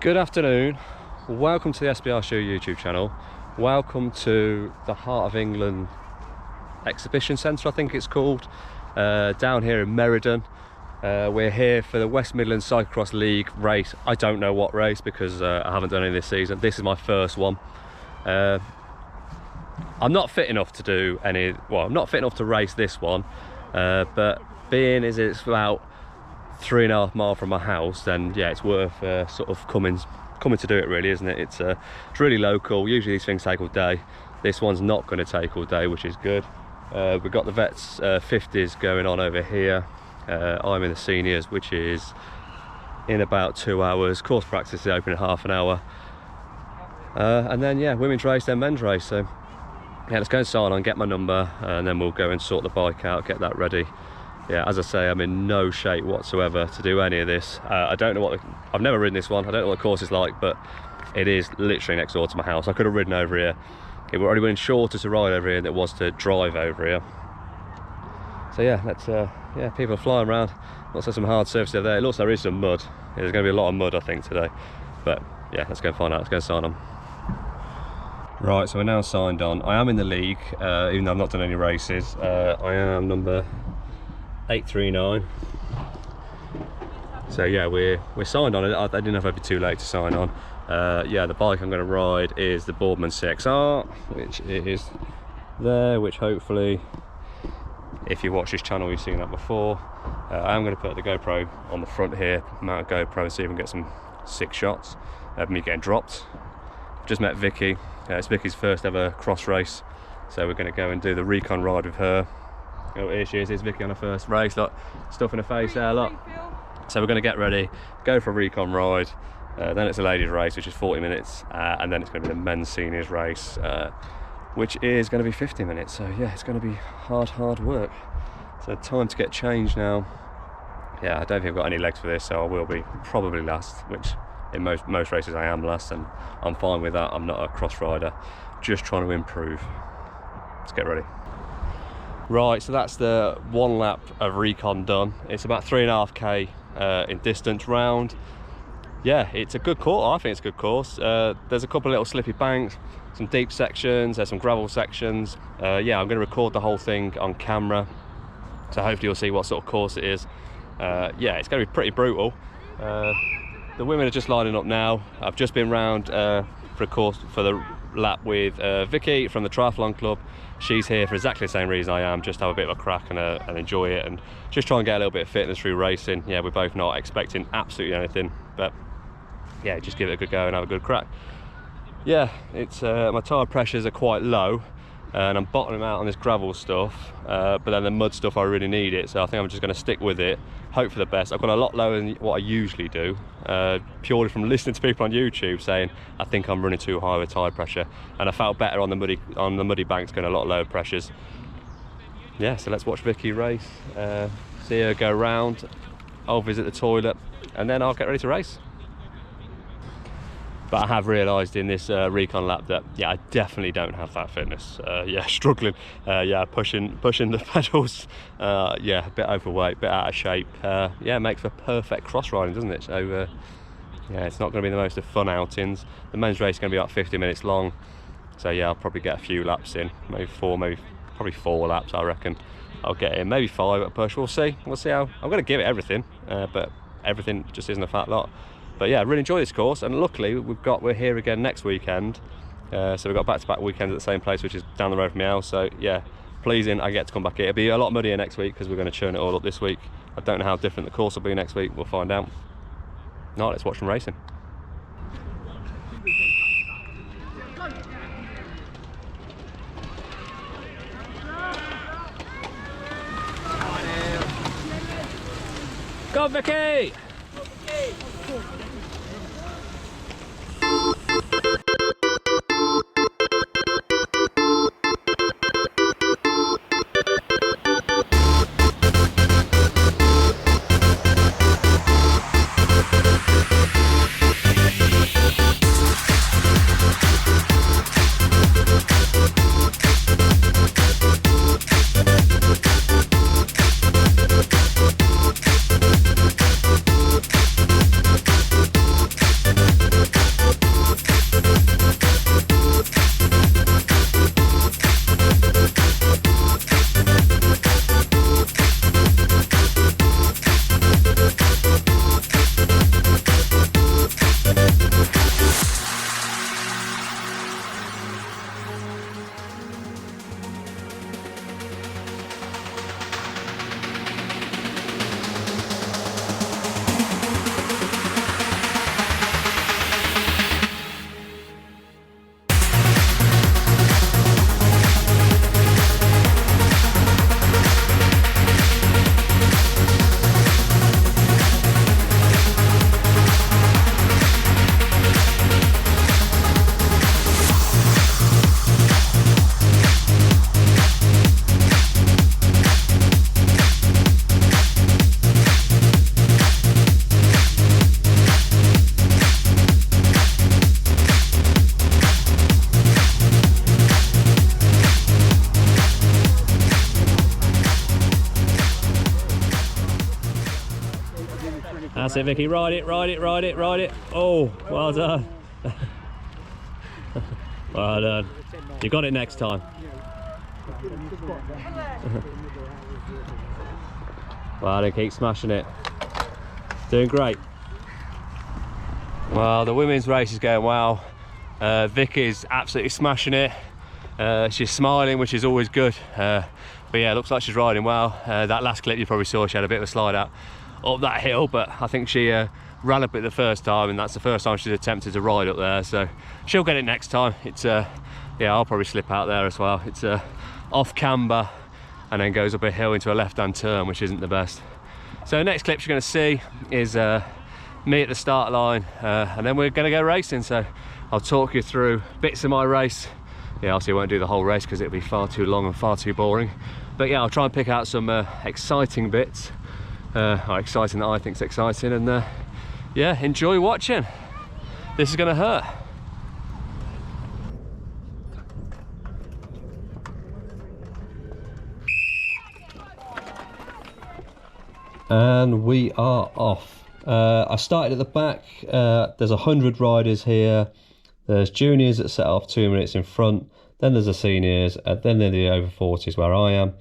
Good afternoon, welcome to the SBR Show YouTube channel. Welcome to the Heart of England Exhibition Centre, I think it's called, down here in Meriden. We're here for the West Midlands Cyclocross League race. I don't know what race because I haven't done any this season. This is my first one. I'm not fit enough to do any, well, I'm not fit enough to race this one, but being as it's about 3.5 miles from my house, then yeah, it's worth sort of coming to do it, really, isn't it? It's really local. Usually these things take all day. This one's not going to take all day, which is good. We've got the vets 50s going on over here. I'm in the seniors, which is in about 2 hours. Course practice is open in half an hour, and then yeah, women's race, then men's race. So yeah, let's go and sign on, get my number, and then we'll go and sort the bike out, get that ready. Yeah, as I say, I'm in no shape whatsoever to do any of this. I don't know I've never ridden this one. I don't know what the course is like, but it is literally next door to my house. I could have ridden over here. It would already been shorter to ride over here than it was to drive over here. So yeah, let's yeah, people are flying around. Looks like some hard surface over there. It looks like there is some mud. Yeah, there's going to be a lot of mud, I think, today. But yeah, let's go and find out. Let's go and sign on. Right, so we're now signed on. I am in the league, even though I've not done any races. I am number 839. So yeah, we're signed on. I didn't know if I'd be too late to sign on. Yeah, the bike I'm going to ride is the Boardman CXR, which is there, which hopefully, if you watch this channel, you've seen that before. I am going to put the GoPro on the front here, mount a GoPro, and see if we can get some sick shots of me getting dropped. I've just met Vicky. It's Vicky's first ever cross race, so we're going to go and do the recon ride with her. Oh, here she is. Here's Vicky on her first race. Look, stuff in her face there, look. So we're going to get ready, go for a recon ride, then it's a ladies race, which is 40 minutes, and then it's going to be the men's seniors race, which is going to be 50 minutes. So yeah, it's going to be hard work. So time to get changed now. Yeah, I don't think I've got any legs for this, so I will be probably last, which in most races I am last, and I'm fine with that. I'm not a cross rider, just trying to improve. Let's get ready. Right, so that's the one lap of recon done. It's about 3.5k in distance round. Yeah, it's a good course. I think it's a good course. There's a couple of little slippy banks, some deep sections, there's some gravel sections. Yeah, I'm going to record the whole thing on camera, so hopefully you'll see what sort of course it is. Yeah, it's going to be pretty brutal. The women are just lining up now. I've just been round for the lap with Vicky from the Triathlon Club. She's here for exactly the same reason I am, just have a bit of a crack and enjoy it, and just try and get a little bit of fitness through racing. Yeah, we're both not expecting absolutely anything, but yeah, just give it a good go and have a good crack. Yeah, it's my tyre pressures are quite low, and I'm bottoming out on this gravel stuff, but then the mud stuff, I really need it, so I think I'm just going to stick with it, hope for the best. I've gone a lot lower than what I usually do, purely from listening to people on YouTube saying I think I'm running too high with tyre pressure, and I felt better on the muddy banks going a lot lower pressures. Yeah, so let's watch Vicky race, see her go round, I'll visit the toilet, and then I'll get ready to race. But I have realised in this recon lap that yeah, I definitely don't have that fitness. Yeah, struggling. Yeah, pushing the pedals. Yeah, a bit overweight, a bit out of shape. Yeah, it makes for perfect cross riding, doesn't it? So yeah, it's not going to be the most of fun outings. The men's race is going to be about 50 minutes long. So yeah, I'll probably get a few laps in, maybe probably 4 laps. I reckon I'll get in, maybe 5 at a push. We'll see. We'll see how. I'm going to give it everything, but everything just isn't a fat lot. But yeah, I really enjoy this course, and luckily we're here again next weekend. So we've got back-to-back weekends at the same place, which is down the road from my house. So yeah, pleasing I get to come back here. It'll be a lot muddier next week because we're going to churn it all up this week. I don't know how different the course will be next week. We'll find out. Now let's watch some racing. Go Vicky! That's it, Vicky. Ride it, ride it, ride it, ride it. Oh, well done. Well done. You got it next time. Well done, keep smashing it. Doing great. Well, the women's race is going well. Vicky's absolutely smashing it. She's smiling, which is always good. But yeah, it looks like she's riding well. That last clip you probably saw, she had a bit of a slide out up that hill, but I think she ran up it the first time, and that's the first time she's attempted to ride up there, so she'll get it next time. It's yeah, I'll probably slip out there as well. It's off camber and then goes up a hill into a left-hand turn, which isn't the best. So next clip you're going to see is me at the start line, and then we're going to go racing. So I'll talk you through bits of my race. Yeah, obviously I won't do the whole race because it'll be far too long and far too boring, but yeah, I'll try and pick out some exciting bits, or exciting that I think's exciting, and yeah, enjoy watching. This is going to hurt. And we are off. I started at the back. There's 100 riders here. There's juniors that set off 2 minutes in front. Then there's the seniors, then there's the over 40s where I am.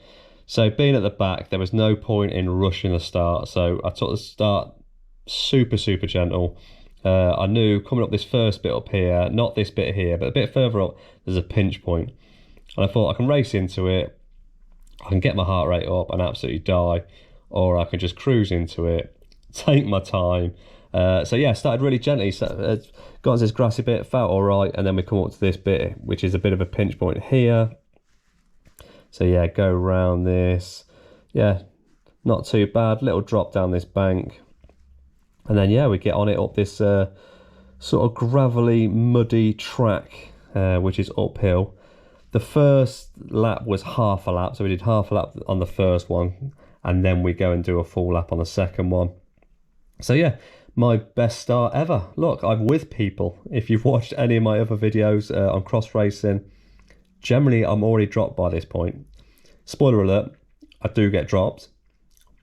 So being at the back, there was no point in rushing the start. So I took the start super gentle. I knew coming up this first bit up here, not this bit here, but a bit further up, there's a pinch point. And I thought I can race into it, I can get my heart rate up and absolutely die, or I can just cruise into it, take my time. So yeah, started really gently, so, got to this grassy bit, felt all right, and then we come up to this bit, which is a bit of a pinch point here. So yeah, go around this, yeah, not too bad, little drop down this bank. And then yeah, we get on it up this sort of gravelly, muddy track, which is uphill. The first lap was half a lap, so we did half a lap on the first one, and then we go and do a full lap on the second one. So yeah, my best start ever. Look, I'm with people. If you've watched any of my other videos on cross racing, generally I'm already dropped by this point. Spoiler alert, I do get dropped,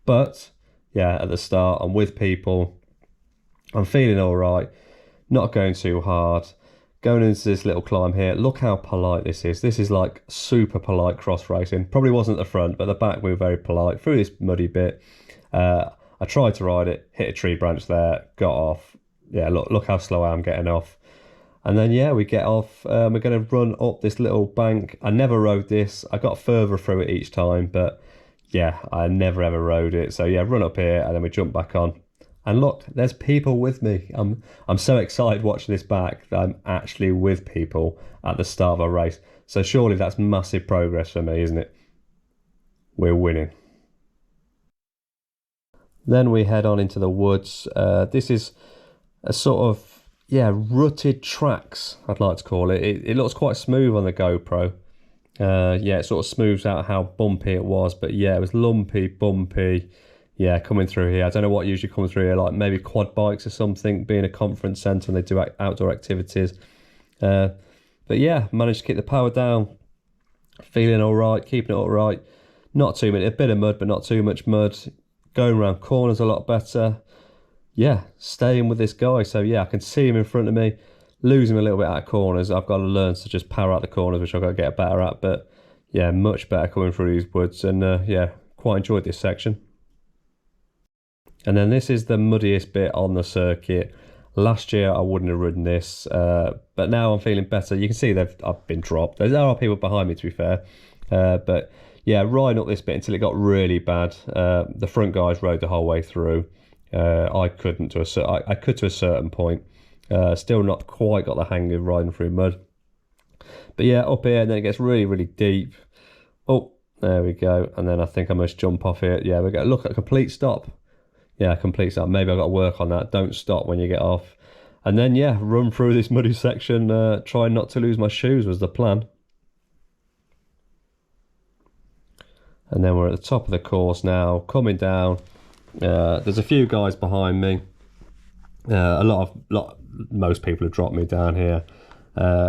but yeah, at the start I'm with people, I'm feeling all right, not going too hard, going into this little climb here. Look how polite this is. This is like super polite cross racing. Probably wasn't at the front, but the back we were very polite through this muddy bit. I tried to ride it, hit a tree branch there, got off. Yeah, look how slow I am getting off. And then yeah, we get off. We're going to run up this little bank. I never rode this. I got further through it each time, but yeah, I never ever rode it. So yeah, run up here and then we jump back on. And look, there's people with me. I'm so excited watching this back that I'm actually with people at the start of a race. So surely that's massive progress for me, isn't it? We're winning. Then we head on into the woods. This is a sort of, yeah, rutted tracks, I'd like to call it. It looks quite smooth on the GoPro. Yeah, it sort of smooths out how bumpy it was, but yeah, it was lumpy, bumpy. Yeah, coming through here. I don't know what usually comes through here, like maybe quad bikes or something, being a conference centre and they do outdoor activities. But yeah, managed to keep the power down, feeling all right, keeping it all right. Not too many, a bit of mud, but not too much mud. Going around corners a lot better. Yeah, staying with this guy. So yeah, I can see him in front of me, losing a little bit out of corners. I've got to learn to just power out the corners, which I've got to get better at. But yeah, much better coming through these woods, and yeah, quite enjoyed this section. And then this is the muddiest bit on the circuit. Last year I wouldn't have ridden this, but now I'm feeling better. You can see I've been dropped. There are people behind me, to be fair, but yeah, riding up this bit until it got really bad. The front guys rode the whole way through. I couldn't to I could to a certain point. Still not quite got the hang of riding through mud. But yeah, up here, and then it gets really deep. Oh, there we go. And then I think I must jump off here. Yeah, we go. Look at a complete stop. Yeah, complete stop. Maybe I've got to work on that. Don't stop when you get off. And then yeah, run through this muddy section. Try not to lose my shoes was the plan. And then we're at the top of the course now, coming down. There's a few guys behind me. Most people have dropped me down here.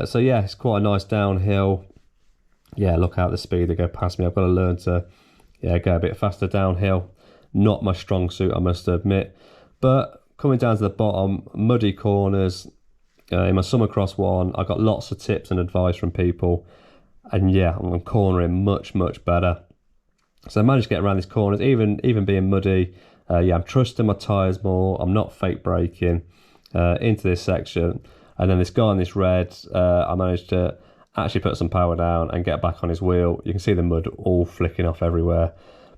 So yeah, it's quite a nice downhill. Yeah, look out the speed they go past me. I've got to learn to go a bit faster downhill. Not my strong suit, I must admit. But coming down to the bottom, muddy corners. In my summer cross one, I got lots of tips and advice from people, and yeah, I'm cornering much better. So I managed to get around these corners, even being muddy. Yeah, I'm trusting my tyres more. I'm not fake braking into this section. And then this guy on this red, I managed to actually put some power down and get back on his wheel. You can see the mud all flicking off everywhere.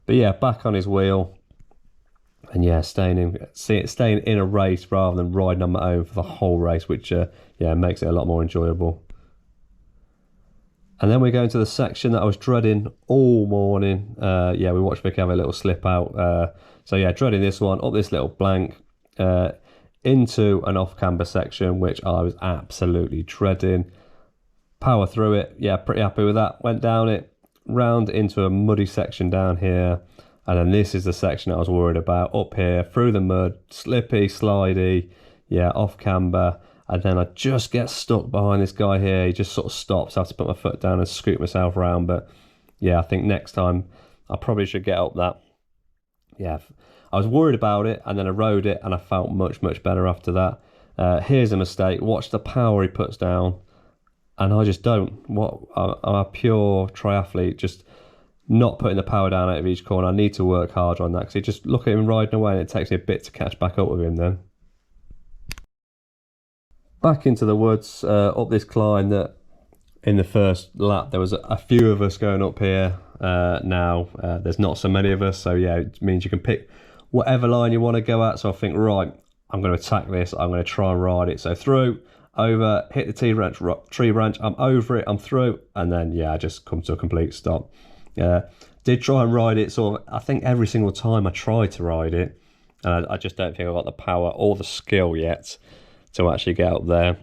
But yeah, back on his wheel. And yeah, staying in a race rather than riding on my own for the whole race, which yeah, makes it a lot more enjoyable. And then we go into the section that I was dreading all morning. Yeah, we watched Vicky have a little slip out. So yeah, dreading this one, up this little blank, into an off-camber section, which I was absolutely dreading. Power through it, yeah, pretty happy with that. Went down it, round into a muddy section down here. And then this is the section I was worried about, up here, through the mud, slippy, slidey, yeah, off-camber. And then I just get stuck behind this guy here. He just sort of stops. I have to put my foot down and scoot myself around. But yeah, I think next time I probably should get up that. Yeah, I was worried about it, and then I rode it, and I felt much better after that. Here's a mistake. Watch the power he puts down, and I just don't. I'm a pure triathlete, just not putting the power down out of each corner. I need to work harder on that, because you just look at him riding away, and it takes me a bit to catch back up with him then. Back into the woods, up this climb that in the first lap there was a few of us going up here. Now there's not so many of us, so yeah, it means you can pick whatever line you want to go at. So I think, right, I'm going to attack this, I'm going to try and ride it. So through, over, hit the tree branch, I'm over it, I'm through, and then yeah, I just come to a complete stop. Did try and ride it sort of, I think every single time I tried to ride it, and I just don't think I've got the power or the skill yet to actually get up there.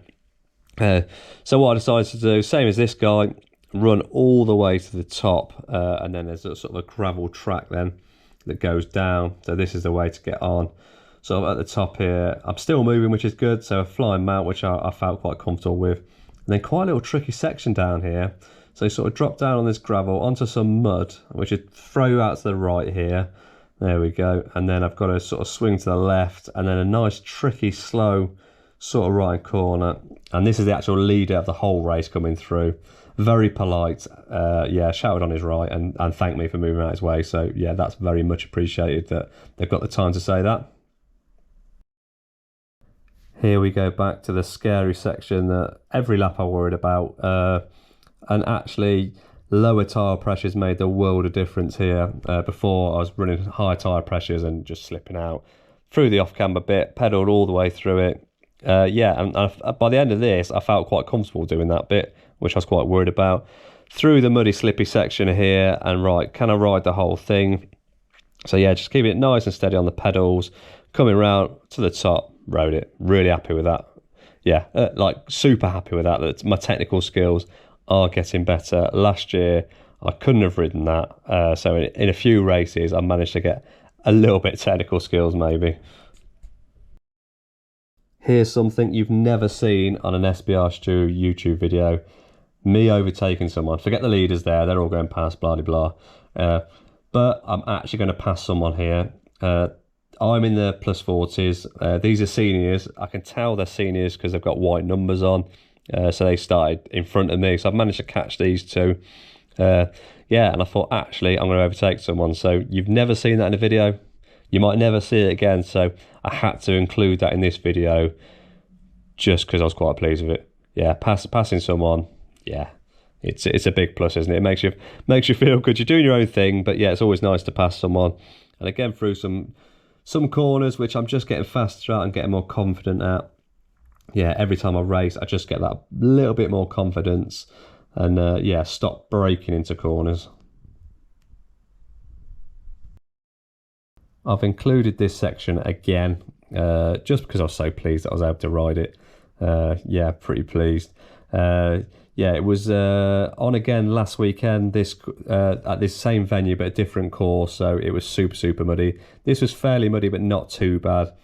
So what I decided to do, same as this guy, run all the way to the top, and then there's a sort of a gravel track then that goes down. So this is the way to get on. So at the top here, I'm still moving, which is good. So a flying mount, which I felt quite comfortable with. And then quite a little tricky section down here. So you sort of drop down on this gravel onto some mud, which would throw you out to the right here. There we go. And then I've got to sort of swing to the left, and then a nice tricky slow sort of right corner. And this is the actual leader of the whole race coming through. Very polite, yeah, shouted on his right and thanked me for moving out his way. So yeah, that's very much appreciated that they've got the time to say that. Here we go back to the scary section that every lap I worried about, and actually lower tyre pressures made the world of difference here. Before I was running high tyre pressures and just slipping out. Through the off-camber bit, pedalled all the way through it. Yeah, and by the end of this, I felt quite comfortable doing that bit, which I was quite worried about. Through the muddy, slippy section here, and right, can I ride the whole thing? So yeah, just keeping it nice and steady on the pedals, coming round to the top, rode it. Really happy with that. Yeah, like super happy with that. That my technical skills are getting better. Last year, I couldn't have ridden that. So in a few races, I managed to get a little bit technical skills maybe. Here's something you've never seen on an SBR Stew YouTube video. Me overtaking someone. Forget the leaders there, they're all going past, blah, blah, blah. But I'm actually going to pass someone here. I'm in the plus 40s. These are seniors. I can tell they're seniors because they've got white numbers on. So they started in front of me. So I've managed to catch these two. Yeah, and I thought, actually, I'm going to overtake someone. So you've never seen that in a video. You might never see it again, so I had to include that in this video just because I was quite pleased with it. Yeah, passing someone, yeah, it's a big plus, isn't it? It makes you feel good. You're doing your own thing, but yeah, it's always nice to pass someone. And again, through some corners, which I'm just getting faster at and getting more confident at. Yeah, every time I race, I just get that little bit more confidence and yeah, stop breaking into corners. I've included this section again, just because I was so pleased that I was able to ride it. Yeah, pretty pleased. Yeah, it was on again last weekend, at this same venue, but a different course, so it was super muddy. This was fairly muddy, but not too bad.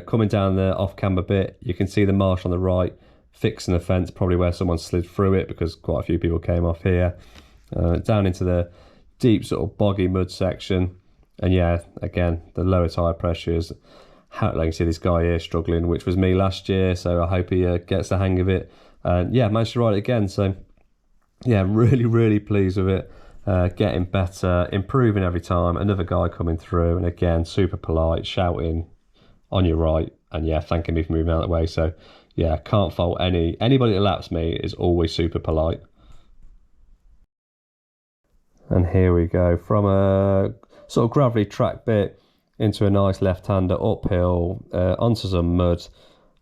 Coming down the off-camber bit, you can see the marsh on the right, fixing the fence, probably where someone slid through it, because quite a few people came off here. Down into the deep sort of boggy mud section. And yeah, again, the lower tyre pressures Like you can see this guy here struggling, which was me last year, so I hope he gets the hang of it. And yeah, managed to ride it again, so yeah, really pleased with it. Getting better, improving every time. Another guy coming through, and again, super polite, shouting on your right, and yeah, thanking me for moving out of the way. So yeah, can't fault anybody that laps me is always super polite. And here we go, from a sort of gravelly track bit into a nice left-hander uphill, onto some mud,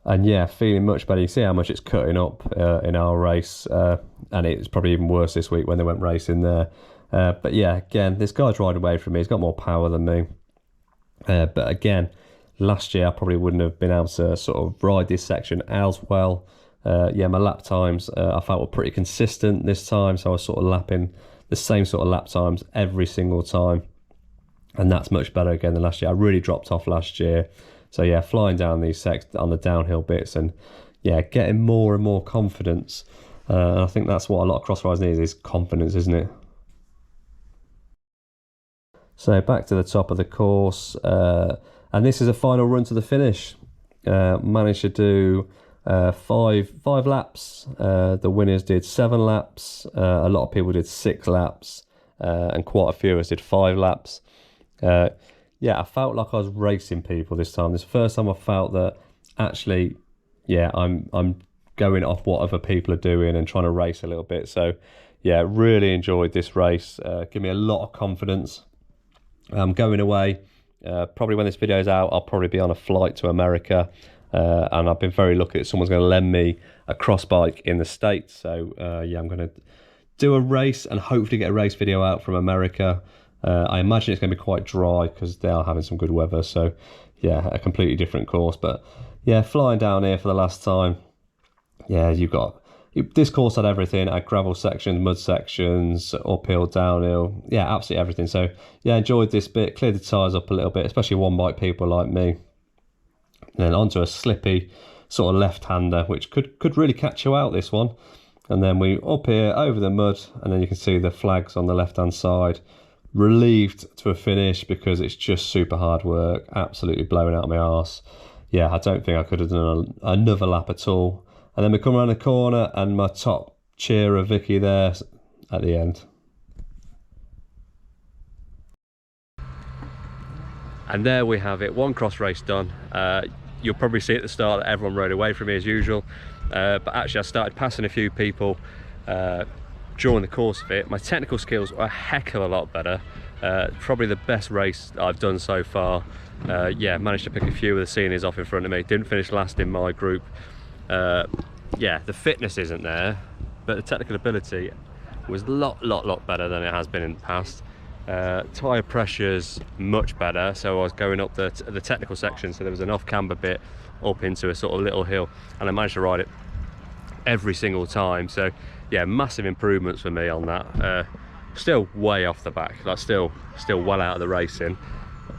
and yeah, feeling much better. You see how much it's cutting up in our race, and it's probably even worse this week when they went racing there. But yeah, again, this guy's riding away from me. He's got more power than me. But again, last year I probably wouldn't have been able to sort of ride this section as well. Yeah, my lap times I felt were pretty consistent this time, so I was sort of lapping the same sort of lap times every single time, and that's much better again than last year. I really dropped off last year, so yeah, flying down these sections on the downhill bits, and yeah, getting more and more confidence. And I think that's what a lot of cross riders need, is confidence, isn't it? So back to the top of the course, and this is a final run to the finish. Managed to do 5 laps. The winners did 7 laps. A lot of people did 6 laps, and quite a few of us did 5 laps. Yeah, I felt like I was racing people this time. This is the first time I felt that actually, yeah, I'm going off what other people are doing and trying to race a little bit. So yeah, really enjoyed this race. Give me a lot of confidence. I'm going away. Probably when this video is out, I'll probably be on a flight to America. And I've been very lucky that someone's going to lend me a cross bike in the States. So yeah, I'm going to do a race and hopefully get a race video out from America. I imagine it's going to be quite dry because they are having some good weather. So yeah, a completely different course. But yeah, flying down here for the last time. Yeah, this course had everything. I had gravel sections, mud sections, uphill, downhill. Yeah, absolutely everything. So yeah, enjoyed this bit. Cleared the tyres up a little bit, especially one bike people like me. And then onto a slippy sort of left-hander, which could really catch you out, this one. And then we up here over the mud, and then you can see the flags on the left-hand side. Relieved to a finish because it's just super hard work, absolutely blowing out my arse. Yeah, I don't think I could have done another lap at all. And then we come around the corner, and my top cheerer, Vicky, there at the end. And there we have it, one cross race done. You'll probably see at the start that everyone rode away from me as usual, but actually I started passing a few people during the course of it. My technical skills were a heck of a lot better. Probably the best race I've done so far. Yeah, managed to pick a few of the seniors off in front of me. Didn't finish last in my group. Yeah, the fitness isn't there, but the technical ability was a lot better than it has been in the past. Tyre pressure's much better, so I was going up the technical section, so there was an off camber bit up into a sort of little hill, and I managed to ride it every single time. So yeah, massive improvements for me on that. Still way off the back, like still well out of the racing,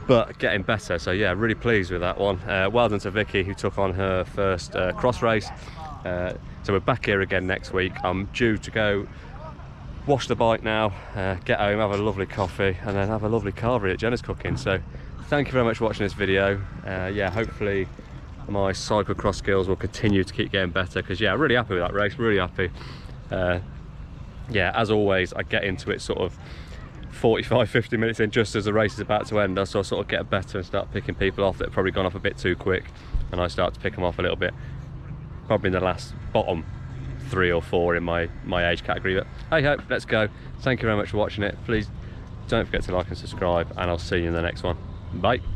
but getting better. So yeah, really pleased with that one. Well done to Vicky, who took on her first cross race. So we're back here again next week. I'm due to go wash the bike now, get home, have a lovely coffee, and then have a lovely carvery that Jenna's cooking. So thank you very much for watching this video. Yeah, hopefully my cyclocross skills will continue to keep getting better, because yeah, really happy with that race, really happy. Yeah, as always, I get into it sort of 45-50 minutes in, just as the race is about to end. So I sort of get better and start picking people off that have probably gone off a bit too quick, and I start to pick them off a little bit, probably in the last bottom 3 or 4 in my age category. But hey ho, let's go. Thank you very much for watching it. Please don't forget to like and subscribe, and I'll see you in the next one. Bye.